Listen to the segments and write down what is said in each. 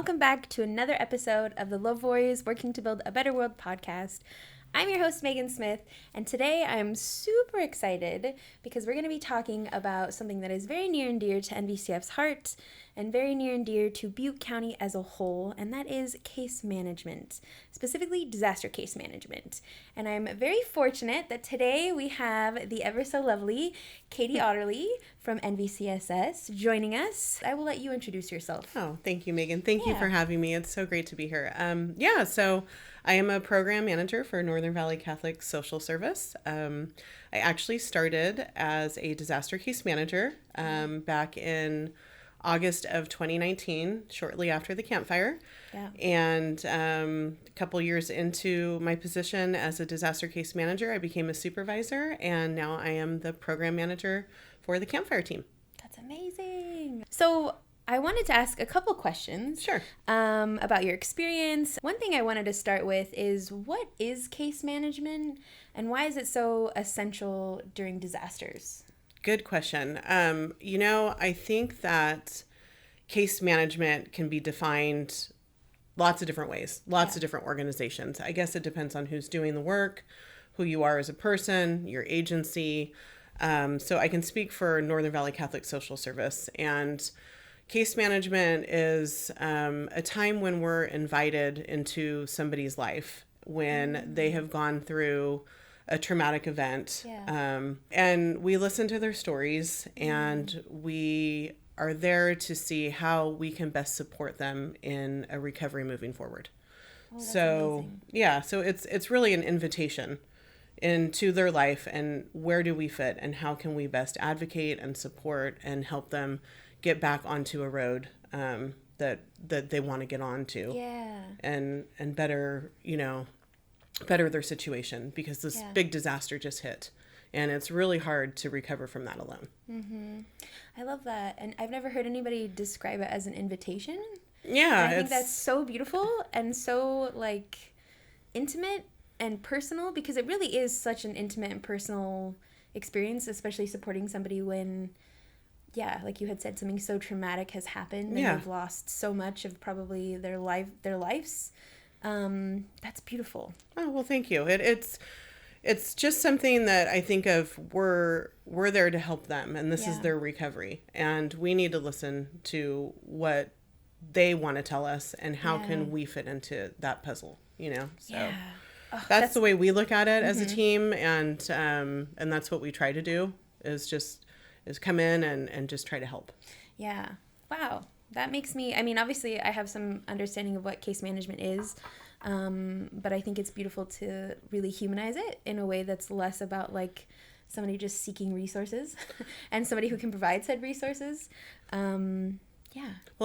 welcome back to another episode of the Love Warriors Working to Build a Better World podcast. I'm your host, Megan Smith, and today I'm super excited because we're going to be talking about something that is very near and dear to NVCF's heart and very near and dear to Butte County as a whole, and that is case management, specifically disaster case management. And I'm very fortunate that today we have the ever so lovely Katie Otterlei from NVCSS joining us. I will let you introduce yourself. Oh, thank you, Megan. Thank you for having me. It's so great to be here. So I am a program manager for Northern Valley Catholic Social Service. I actually started as a disaster case manager back in August of 2019, shortly after the campfire. Yeah. And a couple years into my position as a disaster case manager, I became a supervisor, and now I am the program manager for the campfire team. That's amazing. So I wanted to ask a couple questions. Sure. About your experience. One thing I wanted to start with is, what is case management and why is it so essential during disasters? Good question. I think that case management can be defined lots of different ways, lots of different organizations. I guess it depends on who's doing the work, who you are as a person, your agency. So I can speak for Northern Valley Catholic Social Service, and case management is a time when we're invited into somebody's life when they have gone through a traumatic event. And we listen to their stories, and we are there to see how we can best support them in a recovery moving forward. So it's really an invitation into their life, and where do we fit, and how can we best advocate and support and help them get back onto a road that they want to get onto, and better their situation, because this big disaster just hit, and it's really hard to recover from that alone. Mm-hmm. I love that, and I've never heard anybody describe it as an invitation. Yeah, and I think that's so beautiful and so intimate and personal, because it really is such an intimate and personal experience, especially supporting somebody when, like you had said, something so traumatic has happened and they've lost so much of probably their lives. That's beautiful. Oh, well, thank you. It's just something that I think of, we're there to help them, and this is their recovery, and we need to listen to what they want to tell us and how can we fit into that puzzle, so that's the way we look at it as a team, and that's what we try to do, is come in and just try to help. Yeah. Wow. That makes me, obviously I have some understanding of what case management is, but I think it's beautiful to really humanize it in a way that's less about somebody just seeking resources and somebody who can provide said resources. Well,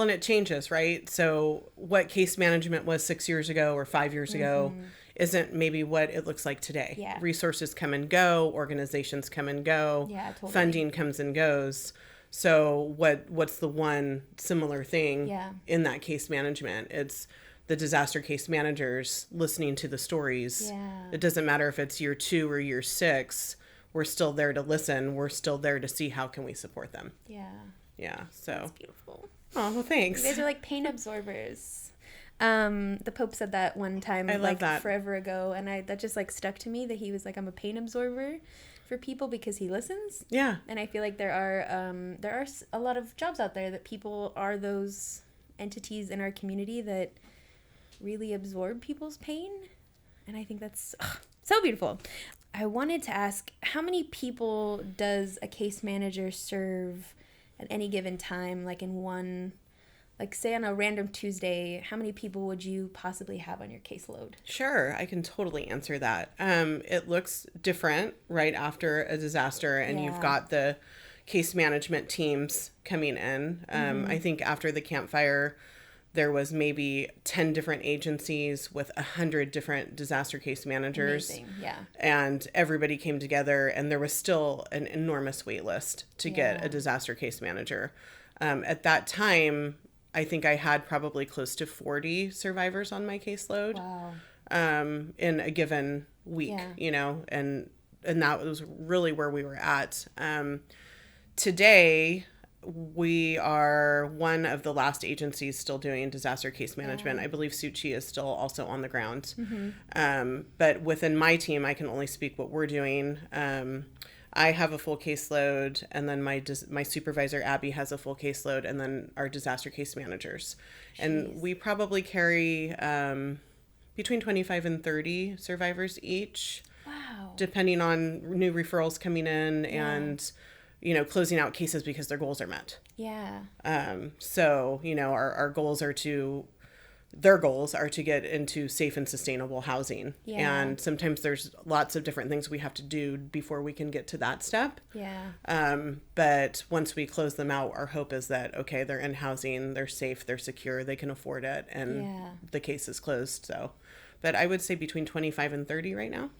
and it changes, right? So what case management was 6 years ago or 5 years ago isn't maybe what it looks like today. Yeah. Resources come and go, organizations come and go, totally. Funding comes and goes. So what's the one similar thing in that case management? It's the disaster case managers listening to the stories. It doesn't matter if it's year 2 or year 6. We're still there to listen. We're still there to see how can we support them. So that's beautiful. Oh, well, thanks. You guys are like pain absorbers. The Pope said that one time, I love that. Forever ago, and that just stuck to me, that he was like, I'm a pain absorber for people because he listens. Yeah. And I feel like there are a lot of jobs out there that people are those entities in our community that really absorb people's pain, and I think that's so beautiful. I wanted to ask, how many people does a case manager serve at any given time, in one, say on a random Tuesday, how many people would you possibly have on your caseload? Sure, I can totally answer that. It looks different right after a disaster, and you've got the case management teams coming in. I think after the campfire, there was maybe 10 different agencies with 100 different disaster case managers. Amazing. Yeah. And everybody came together, and there was still an enormous wait list to get a disaster case manager. At that time, I think I had probably close to 40 survivors on my caseload. Wow. In a given week, and that was really where we were at. Today, we are one of the last agencies still doing disaster case management. Yeah. I believe Suchi is still also on the ground. But within my team, I can only speak what we're doing. I have a full caseload, and then my supervisor, Abby, has a full caseload, and then our disaster case managers. Jeez. And we probably carry between 25 and 30 survivors each. Wow. Depending on new referrals coming in and, closing out cases because their goals are met. Yeah. So, our goals are to get into safe and sustainable housing. Yeah. And sometimes there's lots of different things we have to do before we can get to that step. Yeah. But once we close them out, our hope is that, okay, they're in housing, they're safe, they're secure, they can afford it, and the case is closed. So, but I would say between 25 and 30 right now.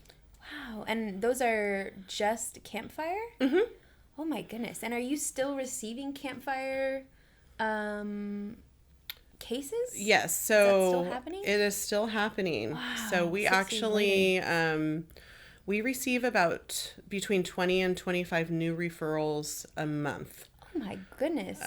Wow. And those are just campfire? Mm-hmm. Oh my goodness. And are you still receiving campfire cases? Yes. So is that still happening? It is still happening. Wow. So we actually we receive about between 20 and 25 new referrals a month. Oh my goodness.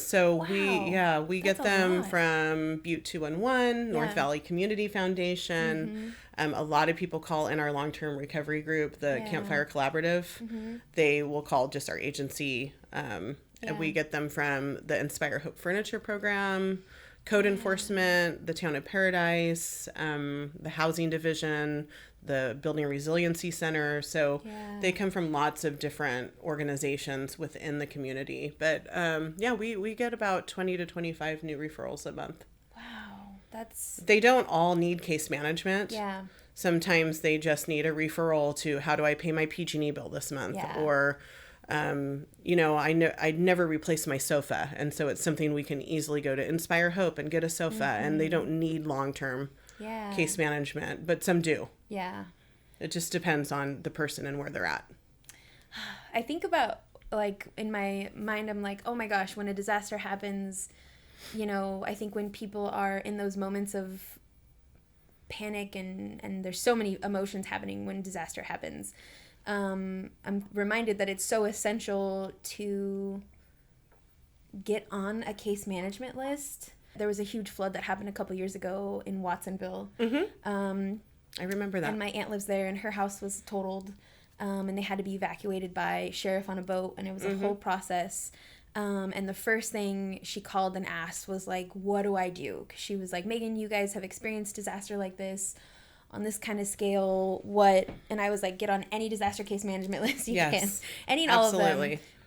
So wow. we That's get them lot. from Butte 211, North Valley Community Foundation. A lot of people call in our long-term recovery group, the Campfire Collaborative. They will call just our agency. And we get them from the Inspire Hope Furniture Program, Code Enforcement, the Town of Paradise, the Housing Division, the Building Resiliency Center. So they come from lots of different organizations within the community. But we get about 20 to 25 new referrals a month. Wow. They don't all need case management. Yeah. Sometimes they just need a referral to how do I pay my PG&E bill this month? Yeah. Or I never replaced my sofa, and so it's something we can easily go to Inspire Hope and get a sofa, and they don't need long-term case management, but some do. Yeah. It just depends on the person and where they're at. I think about, like, in my mind, I'm like, oh my gosh, when a disaster happens, I think when people are in those moments of panic and there's so many emotions happening when disaster happens, I'm reminded that it's so essential to get on a case management list. There was a huge flood that happened a couple years ago in Watsonville. I remember that. And my aunt lives there, and her house was totaled, and they had to be evacuated by sheriff on a boat, and it was a whole process. And the first thing she called and asked was, like, what do I do? 'Cause she was like, Megan, you guys have experienced disaster like this on this kind of scale. What? And I was like, get on any disaster case management list you can. Any and all of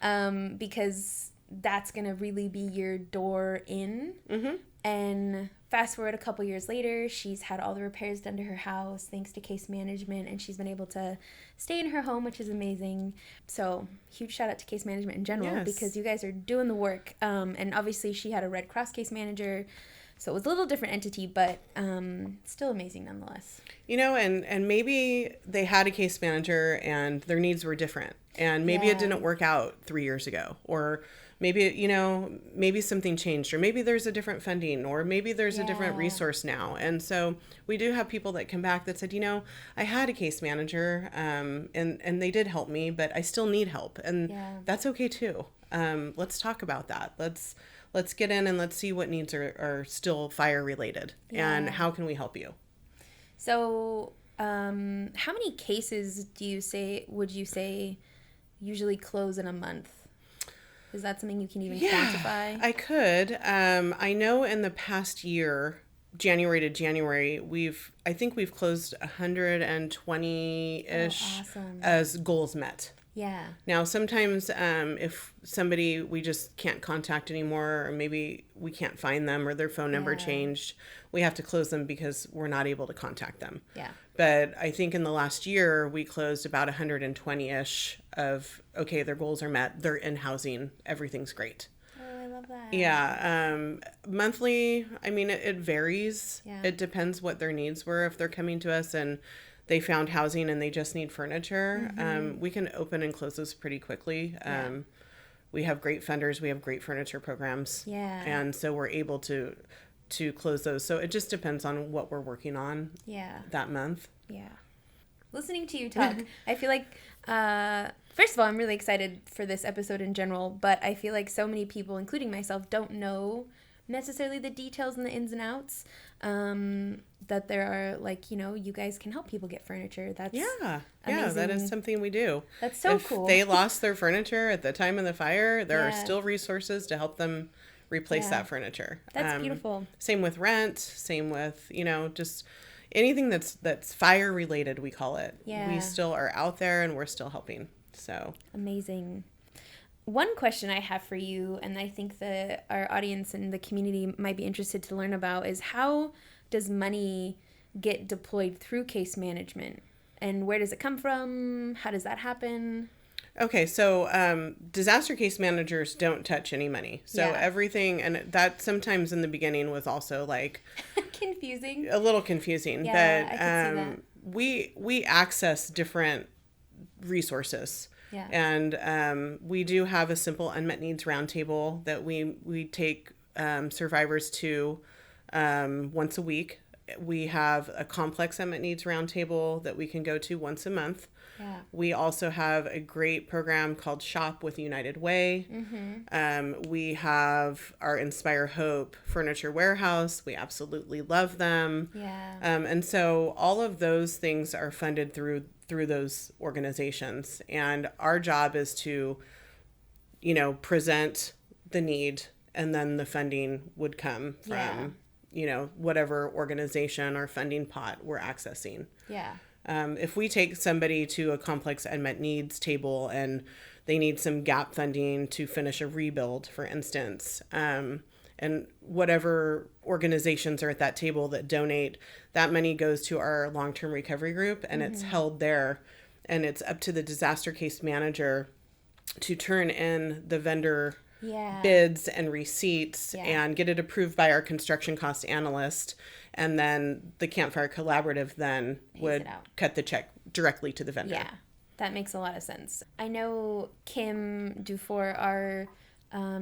them. Because that's going to really be your door in. And fast forward a couple years later, she's had all the repairs done to her house thanks to case management, and she's been able to stay in her home, which is amazing. So huge shout out to case management in general, because you guys are doing the work. And obviously she had a Red Cross case manager, so it was a little different entity, but still amazing nonetheless. And maybe they had a case manager and their needs were different, and maybe it didn't work out 3 years ago, or maybe, maybe something changed, or maybe there's a different funding, or maybe there's a different resource now. And so we do have people that come back that said, I had a case manager, and they did help me, but I still need help. And that's okay too. Let's talk about that. Let's get in and let's see what needs are still fire related, and how can we help you? So, how many cases would you say usually close in a month? Is that something you can even quantify? I could. I know in the past year, January to January, I think we've closed 120-ish as goals met. Yeah. Now, sometimes if somebody we just can't contact anymore, or maybe we can't find them, or their phone number changed, we have to close them because we're not able to contact them. Yeah. But I think in the last year, we closed about 120-ish of, okay, their goals are met, they're in housing, everything's great. Oh, I love that. Yeah. Monthly, I mean, it varies. Yeah. It depends what their needs were. If they're coming to us and they found housing and they just need furniture, we can open and close those pretty quickly. We have great funders. We have great furniture programs. Yeah. And so we're able to close those. So it just depends on what we're working on that month. Yeah. listening to you talk, I feel like, first of all, I'm really excited for this episode in general, but I feel like so many people, including myself, don't know necessarily the details and the ins and outs, that there are, like, you know, you guys can help people get furniture. That's amazing. That is something we do. That's so if cool. they lost their furniture at the time of the fire, there are still resources to help them replace that furniture. That's beautiful. Same with rent, same with, you know, just anything that's fire related, we call it. We still are out there and we're still helping. So amazing. One question I have for you, and I think that our audience and the community might be interested to learn about, is how does money get deployed through case management? And where does it come from? How does that happen? Okay, so disaster case managers don't touch any money. So everything, and that sometimes in the beginning was also like confusing. A little confusing. Yeah, I can see that. We access different resources. Yeah. And we do have a simple unmet needs roundtable that we take survivors to once a week. We have a complex unmet needs roundtable that we can go to once a month. Yeah. We also have a great program called Shop with United Way. We have our Inspire Hope Furniture Warehouse. We absolutely love them. Yeah. And so all of those things are funded through those organizations. And our job is to, you know, present the need, and then the funding would come from, you know, whatever organization or funding pot we're accessing. Yeah. If we take somebody to a complex unmet needs table and they need some gap funding to finish a rebuild, for instance, and whatever organizations are at that table that donate, that money goes to our long-term recovery group, and it's held there. And it's up to the disaster case manager to turn in the vendor bids and receipts and get it approved by our construction cost analyst. And then the Campfire Collaborative then would cut the check directly to the vendor. Yeah, that makes a lot of sense. I know Kim Dufour, our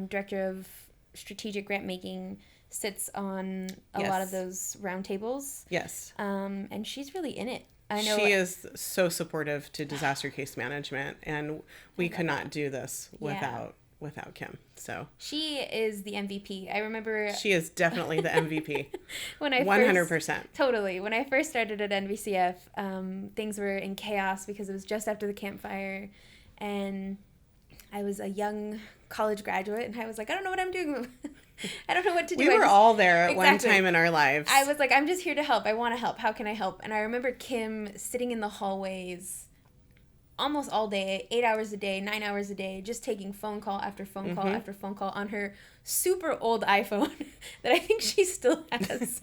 director of strategic grant making, sits on a lot of those roundtables. Yes. And she's really in it. I know she is so supportive to disaster case management, and we could not do this without Kim. So she is the MVP. I remember she is definitely the MVP. When I 100%. Totally. When I first started at NVCF, things were in chaos because it was just after the campfire, and I was a young college graduate, and I was like, I don't know what I'm doing. I don't know what to do. We were all there at one time in our lives. I was like, I'm just here to help. I want to help. How can I help? And I remember Kim sitting in the hallways almost all day, 8 hours a day, 9 hours a day, just taking phone call after phone call after phone call on her super old iPhone that I think she still has.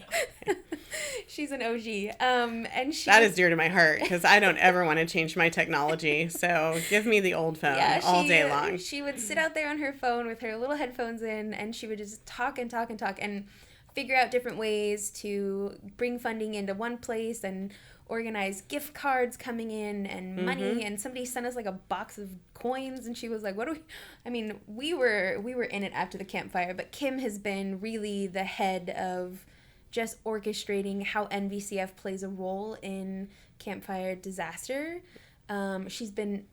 She's an OG. And that is dear to my heart because I don't ever want to change my technology. So give me the old phone all day long. She would sit out there on her phone with her little headphones in, and she would just talk and talk and talk and figure out different ways to bring funding into one place and organize gift cards coming in and money. And somebody sent us like a box of coins, and she was like, what do we, I mean, we were in it after the campfire, but Kim has been really the head of just orchestrating how NVCF plays a role in campfire disaster. She's been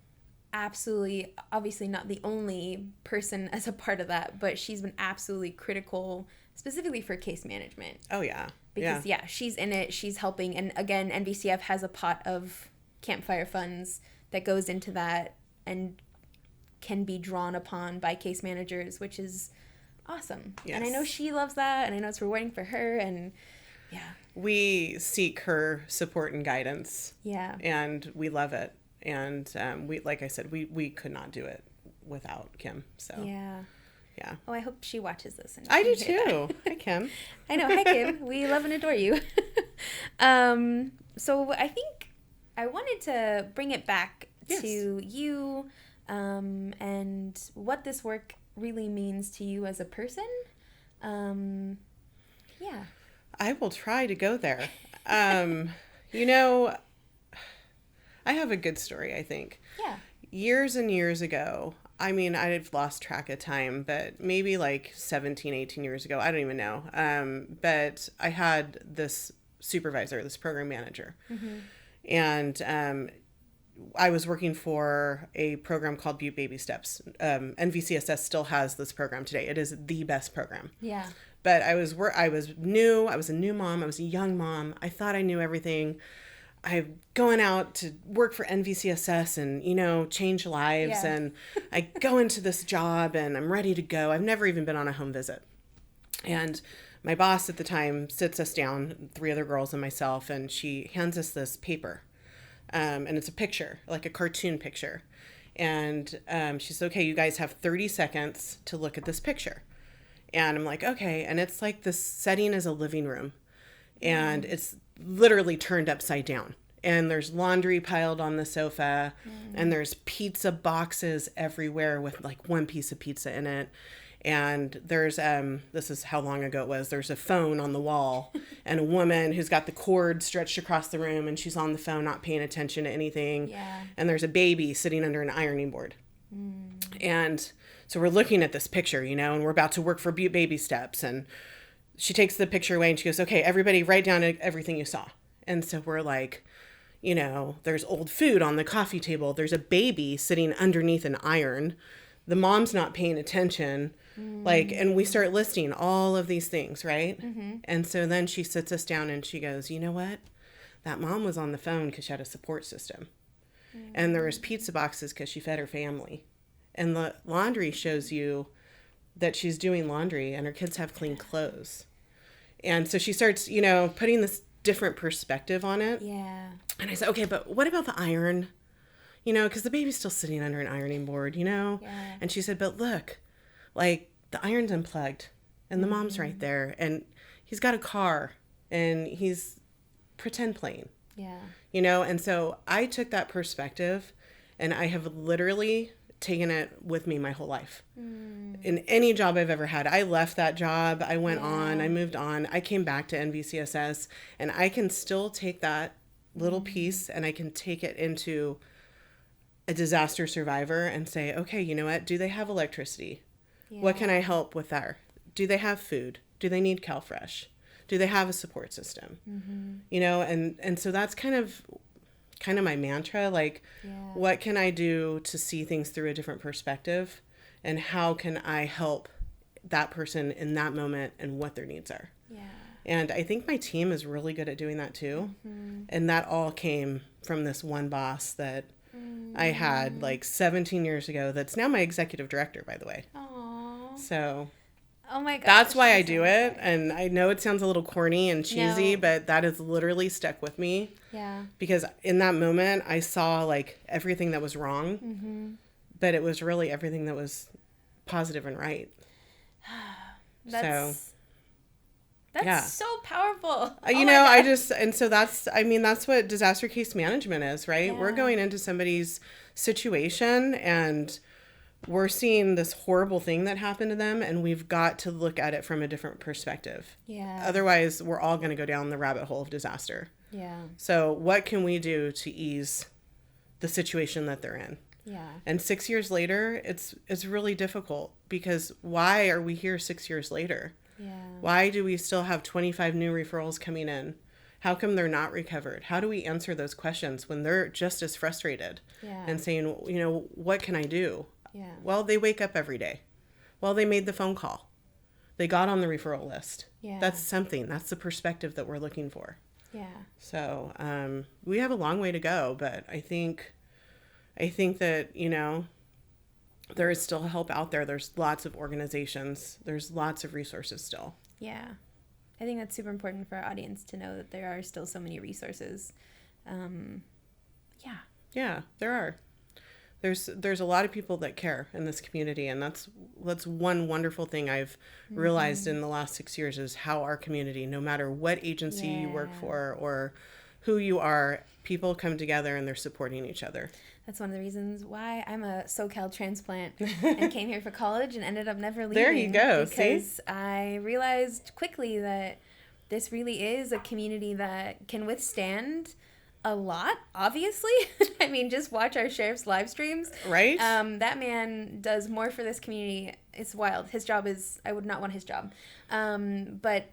absolutely, obviously not the only person as a part of that, but she's been absolutely critical specifically for case management. Oh yeah. Because, she's in it, she's helping. And again, NVCF has a pot of campfire funds that goes into that and can be drawn upon by case managers, which is awesome. Yes. And I know she loves that, and I know it's rewarding for her. And we seek her support and guidance. Yeah. And we love it. And we, like I said, we could not do it without Kim. So yeah. Oh, I hope she watches this. And I do too. Hi, Kim. I know. Hi, Kim. We love and adore you. So I think I wanted to bring it back to you and what this work really means to you as a person. I will try to go there. You know, I have a good story, I think. Yeah. Years and years ago, I mean, I've lost track of time, but maybe like 17, 18 years ago, I don't even know. But I had this supervisor, this program manager. And I was working for a program called Butte Baby Steps. NVCSS still has this program today. It is the best program. Yeah. But I was new. I was a new mom. I was a young mom. I thought I knew everything. I'm going out to work for NVCSS and, change lives. Yeah. And I go into this job and I'm ready to go. I've never even been on a home visit. And my boss at the time sits us down, 3 other girls and myself, and she hands us this paper. And it's a picture, like a cartoon picture. And she said, okay, you guys have 30 seconds to look at this picture. And I'm like, okay. And it's like the setting is a living room. And it's literally turned upside down. And there's laundry piled on the sofa. And there's pizza boxes everywhere with like one piece of pizza in it. And there's, this is how long ago it was, there's a phone on the wall and a woman who's got the cord stretched across the room and she's on the phone not paying attention to anything. Yeah. And there's a baby sitting under an ironing board. And so we're looking at this picture, and we're about to work for Butte Baby Steps. And she takes the picture away and she goes, okay, everybody write down everything you saw. And so we're like, there's old food on the coffee table. There's a baby sitting underneath an iron. The mom's not paying attention. And we start listing all of these things, right? And so then she sits us down and she goes, you know what? That mom was on the phone because she had a support system. And there was pizza boxes because she fed her family. And the laundry shows you that she's doing laundry and her kids have clean clothes. And so she starts, putting this different perspective on it. Yeah. And I said, okay, but what about the iron? Because the baby's still sitting under an ironing board, Yeah. And she said, but look, like the iron's unplugged and the mom's right there and he's got a car and he's pretend playing. Yeah. And so I took that perspective and I have literally taken it with me my whole life. In any job I've ever had, I left that job. I went on, I moved on. I came back to NVCSS and I can still take that little piece and I can take it into a disaster survivor and say, okay, you know what? Do they have electricity? Yeah. What can I help with there? Do they have food? Do they need CalFresh? Do they have a support system? And so that's kind of my mantra, like, what can I do to see things through a different perspective? And how can I help that person in that moment and what their needs are? Yeah. And I think my team is really good at doing that too. And that all came from this one boss that I had like 17 years ago. That's now my executive director, by the way. Aww. So oh my gosh, that's why I do it. And I know it sounds a little corny and cheesy, but that has literally stuck with me. Yeah. Because in that moment, I saw like everything that was wrong, but it was really everything that was positive and right. That's so powerful. That's what disaster case management is, right? Yeah. We're going into somebody's situation and we're seeing this horrible thing that happened to them and we've got to look at it from a different perspective. Yeah. Otherwise, we're all going to go down the rabbit hole of disaster. Yeah. So what can we do to ease the situation that they're in? Yeah. And 6 years later, it's really difficult because why are we here 6 years later? Yeah. Why do we still have 25 new referrals coming in? How come they're not recovered? How do we answer those questions when they're just as frustrated and saying, what can I do? Yeah. Well, they wake up every day. Well, they made the phone call. They got on the referral list. Yeah. That's something. That's the perspective that we're looking for. Yeah. So we have a long way to go, but I think that, there is still help out there. There's lots of organizations. There's lots of resources still. Yeah. I think that's super important for our audience to know that there are still so many resources. Yeah, there are. There's a lot of people that care in this community, and that's one wonderful thing I've realized in the last 6 years is how our community, no matter what agency you work for or who you are, people come together and they're supporting each other. That's one of the reasons why I'm a SoCal transplant and came here for college and ended up never leaving. There you go. Because I realized quickly that this really is a community that can withstand a lot, obviously. I mean, just watch our sheriff's live streams. Right. That man does more for this community. It's wild. His job is, I would not want his job. But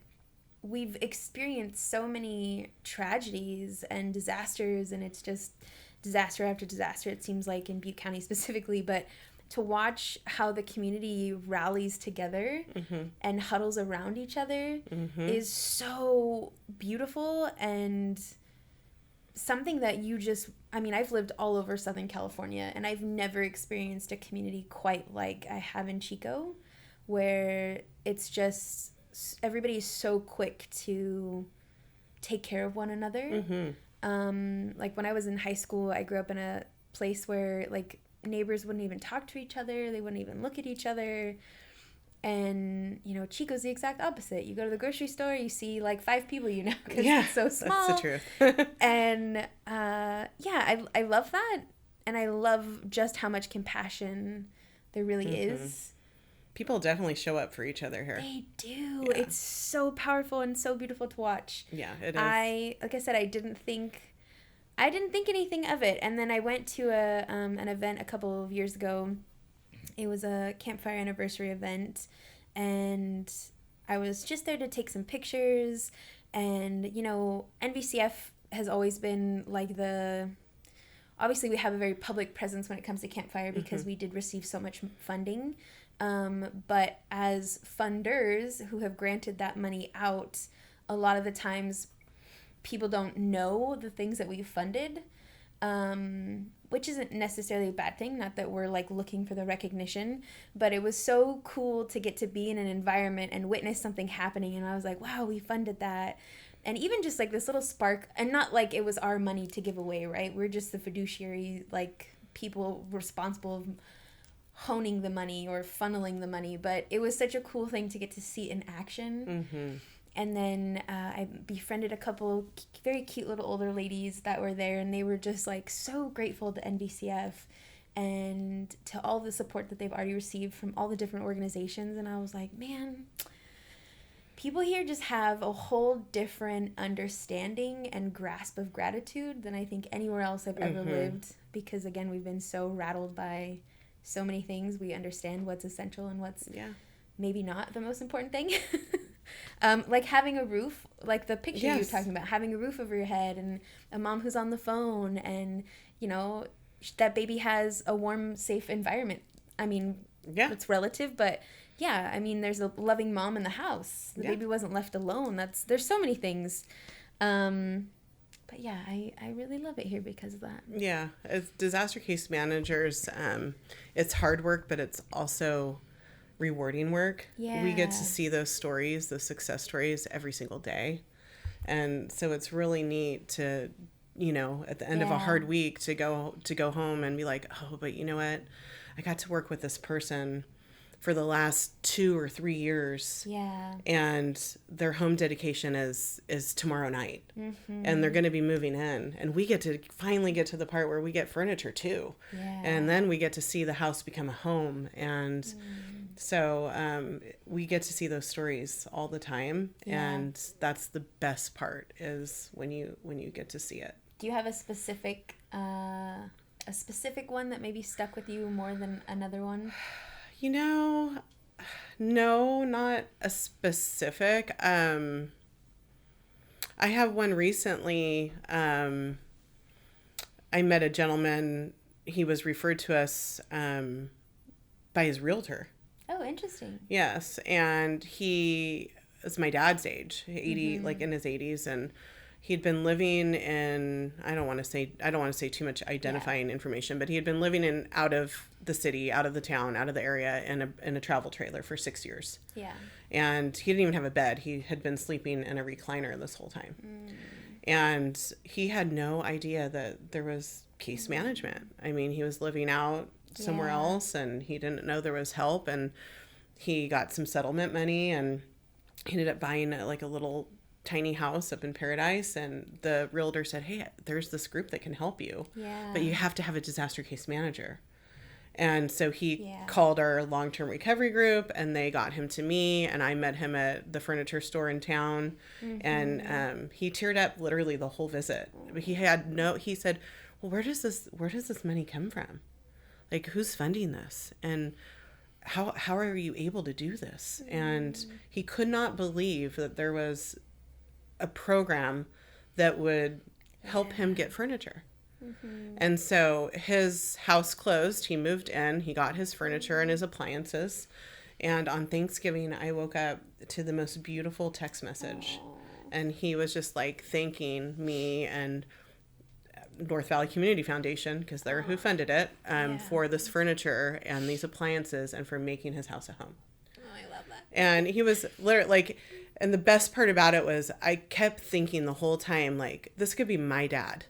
we've experienced so many tragedies and disasters, and it's just disaster after disaster, it seems like, in Butte County specifically. But to watch how the community rallies together and huddles around each other is so beautiful, and something that you just, I mean, I've lived all over Southern California, and I've never experienced a community quite like I have in Chico, where it's just everybody's so quick to take care of one another. Like when I was in high school, I grew up in a place where like neighbors wouldn't even talk to each other. They wouldn't even look at each other. And, you know, Chico's the exact opposite. You go to the grocery store, you see like 5 people you know because it's so small. That's the truth. And I love that. And I love just how much compassion there really is. People definitely show up for each other here. They do. Yeah. It's so powerful and so beautiful to watch. Yeah, it is. Like I said, I didn't think anything of it. And then I went to an event a couple of years ago. It was a campfire anniversary event, and I was just there to take some pictures. And, you know, NVCF has always been like obviously we have a very public presence when it comes to campfire because we did receive so much funding. But as funders who have granted that money out, a lot of the times people don't know the things that we've funded, which isn't necessarily a bad thing. Not that we're like looking for the recognition, but it was so cool to get to be in an environment and witness something happening. And I was like, wow, we funded that. And even just like this little spark, and not like it was our money to give away, right? We're just the fiduciary, like people responsible of honing the money or funneling the money, but it was such a cool thing to get to see in action. And then I befriended a couple very cute little older ladies that were there, and they were just like so grateful to NVCF and to all the support that they've already received from all the different organizations. And I was like, man, people here just have a whole different understanding and grasp of gratitude than I think anywhere else I've ever lived, because again, we've been so rattled by so many things. We understand what's essential and what's maybe not the most important thing. Like having a roof, like the picture you were talking about, having a roof over your head, and a mom who's on the phone, and, you know, that baby has a warm, safe environment. I mean, it's relative, but yeah, I mean, there's a loving mom in the house. The baby wasn't left alone. There's so many things. But yeah, I really love it here because of that. Yeah, as disaster case managers, it's hard work, but it's also rewarding work. Yeah. We get to see those stories, those success stories every single day. And so it's really neat to, you know, at the end of a hard week to go home and be like, oh, but you know what? I got to work with this person for the last 2 or 3 years. Yeah. And their home dedication is tomorrow night. And they're going to be moving in. And we get to finally get to the part where we get furniture too. Yeah. And then we get to see the house become a home. And so we get to see those stories all the time. Yeah. And that's the best part, is when you get to see it. Do you have a specific one that maybe stuck with you more than another one? You know, no, not a specific. I have one recently. I met a gentleman. He was referred to us by his realtor. Oh, interesting. Yes, and he is my dad's age, 80, like in his 80s, and he'd been living in, I don't want to say too much identifying information, but he had been living out of the city, out of the town, out of the area in a travel trailer for 6 years. Yeah. And he didn't even have a bed. He had been sleeping in a recliner this whole time. And he had no idea that there was case management. I mean, he was living out somewhere else, and he didn't know there was help, and he got some settlement money, and he ended up buying like a little tiny house up in Paradise, and the realtor said, hey, there's this group that can help you, but you have to have a disaster case manager. And so he called our long-term recovery group, and they got him to me, and I met him at the furniture store in town. And he teared up literally the whole visit. He said, well, where does this money come from? Like, who's funding this? And how are you able to do this? And he could not believe that there was a program that would help him get furniture. And so his house closed. He moved in. He got his furniture and his appliances. And on Thanksgiving, I woke up to the most beautiful text message. And he was just like thanking me and North Valley Community Foundation, because they're who funded it, for this furniture and these appliances and for making his house a home. Oh, I love that. And he was literally like, and the best part about it was I kept thinking the whole time, like, this could be my dad.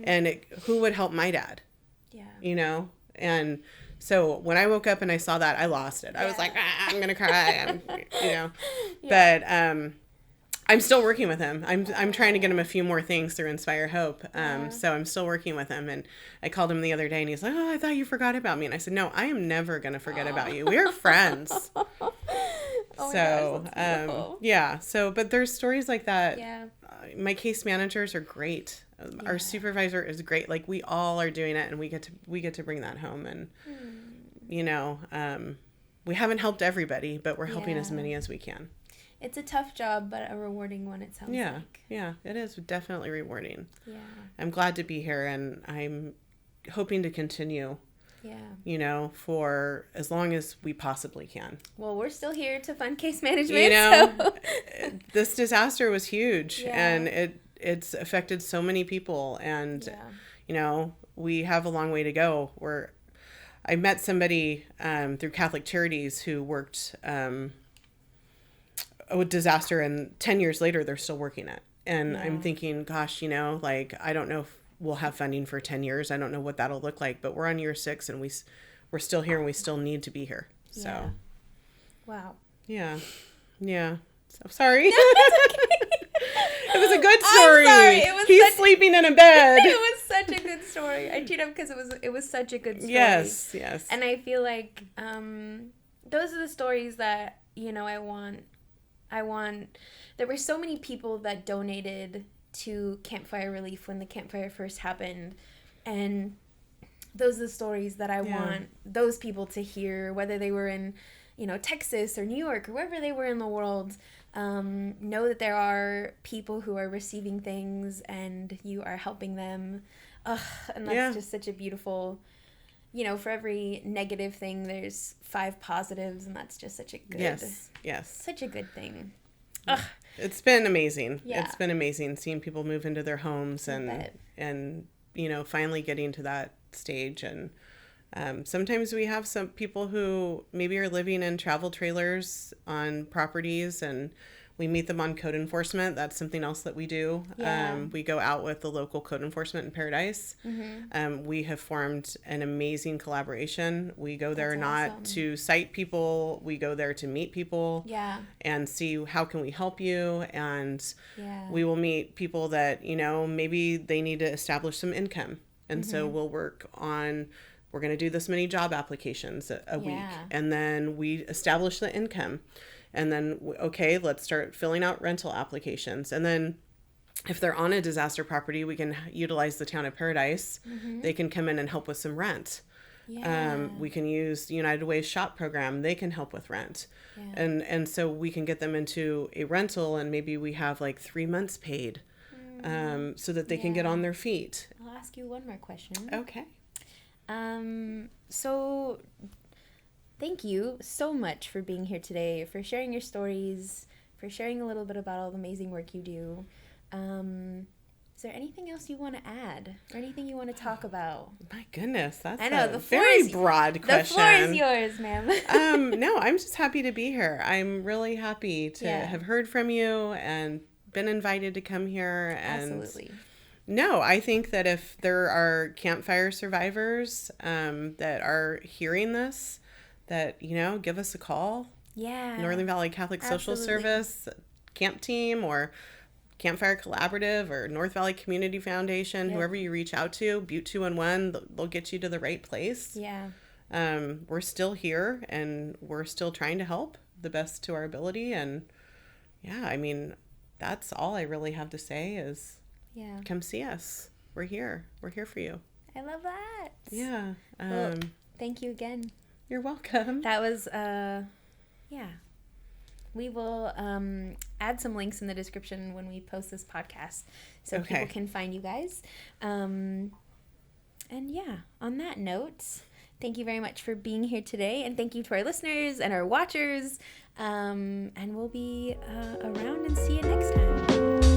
And who would help my dad? Yeah. You know? And so when I woke up and I saw that, I lost it. I was like, I'm going to cry. But I'm still working with him. I'm trying to get him a few more things through Inspire Hope. So I'm still working with him. And I called him the other day and he's like, oh, I thought you forgot about me. And I said, no, I am never going to forget about you. We're friends. Yeah. So, but there's stories like that. Yeah. My case managers are great. Our supervisor is great. Like, we all are doing it, and we get to bring that home. And you know, we haven't helped everybody, but we're helping as many as we can. It's a tough job, but a rewarding one, it sounds like. Yeah, it is definitely rewarding. Yeah. I'm glad to be here, and I'm hoping to continue. Yeah. You know, for as long as we possibly can. Well, we're still here to fund case management. You know, so. This disaster was huge, and it's affected so many people, and you know, we have a long way to go. I met somebody through Catholic Charities who worked a disaster, and 10 years later they're still working it. And I'm thinking, gosh, you know, like, I don't know if we'll have funding for 10 years. I don't know what that'll look like, but we're on year 6 and we're still here and we still need to be here. So, wow. Yeah. So sorry. No, that's okay. It was a good story. I'm sorry. He's sleeping in a bed. It was such a good story. I cheated because it was such a good story. Yes. And I feel like those are the stories that, you know, I want. There were so many people that donated to Campfire Relief when the campfire first happened, and those are the stories that I want those people to hear, whether they were in, you know, Texas or New York or wherever they were in the world. Know that there are people who are receiving things and you are helping them. And that's just such a beautiful, you know, for every negative thing there's 5 positives, and that's just such a good such a good thing. It's been amazing. Yeah. It's been amazing seeing people move into their homes and you know, finally getting to that stage. And sometimes we have some people who maybe are living in travel trailers on properties, and we meet them on code enforcement. That's something else that we do. We go out with the local code enforcement in Paradise. We have formed an amazing collaboration. We go there not to cite people. We go there to meet people and see how can we help you. And we will meet people that, you know, maybe they need to establish some income. And so we'll work on, we're going to do this many job applications a week. And then we establish the income. And then, okay, let's start filling out rental applications. And then if they're on a disaster property, we can utilize the town of Paradise. They can come in and help with some rent. We can use the United Way's SHOP program. They can help with rent. And so we can get them into a rental, and maybe we have like 3 months paid so that they can get on their feet. I'll ask you one more question. Okay. So thank you so much for being here today, for sharing your stories, for sharing a little bit about all the amazing work you do. Is there anything else you want to add, or anything you want to talk about? My goodness, that's a very broad question. The floor is yours, ma'am. No, I'm just happy to be here. I'm really happy to have heard from you and been invited to come here. And absolutely. No, I think that if there are campfire survivors that are hearing this, that, you know, give us a call. Yeah. Northern Valley Catholic Social Service, Camp Team, or Campfire Collaborative, or North Valley Community Foundation, whoever you reach out to, Butte 211, they'll get you to the right place. Yeah. We're still here, and we're still trying to help the best to our ability. And yeah, I mean, that's all I really have to say is come see us. We're here. We're here for you. I love that. Yeah. Well, thank you again. You're welcome. That was, we will add some links in the description when we post this podcast so people can find you guys. And yeah, on that note, thank you very much for being here today, and thank you to our listeners and our watchers. And we'll be around and see you next time.